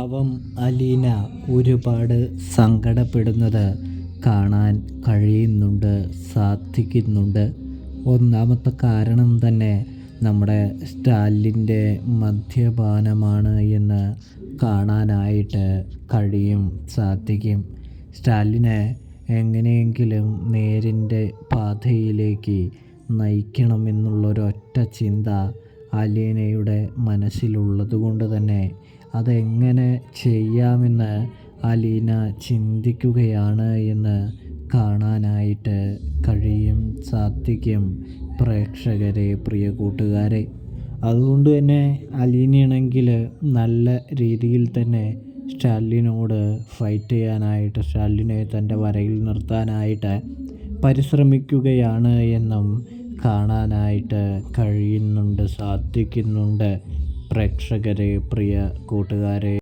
പാവം അലീന ഒരുപാട് സങ്കടപ്പെടുന്നത് കാണാൻ കഴിയുന്നുണ്ട്, സാധിക്കുന്നുണ്ട്. ഒന്നാമത്തെ കാരണം തന്നെ നമ്മുടെ സ്റ്റാലിൻ്റെ മദ്യപാനമാണ് എന്ന് കാണാനായിട്ട് സാധിക്കും. സ്റ്റാലിനെ എങ്ങനെയെങ്കിലും നേരിൻ്റെ പാതയിലേക്ക് നയിക്കണമെന്നുള്ളൊരൊറ്റ ചിന്ത അലീനയുടെ മനസ്സിലുള്ളതുകൊണ്ട് തന്നെ അതെങ്ങനെ ചെയ്യാമെന്ന് അലീന ചിന്തിക്കുകയാണ് എന്ന് കാണാനായിട്ട് സാധിക്കും പ്രേക്ഷകരെ, പ്രിയ കൂട്ടുകാരെ. അതുകൊണ്ട് തന്നെ അലീനയാണെങ്കിൽ നല്ല രീതിയിൽ തന്നെ സ്റ്റാലിനോട് ഫൈറ്റ് ചെയ്യാനായിട്ട്, സ്റ്റാലിനെ തൻ്റെ വരയിൽ നിർത്താനായിട്ട് പരിശ്രമിക്കുകയാണ് എന്നും കാണാനായിട്ട് സാധിക്കുന്നുണ്ട് പ്രേക്ഷകരെ, പ്രിയ കൂട്ടുകാരെ.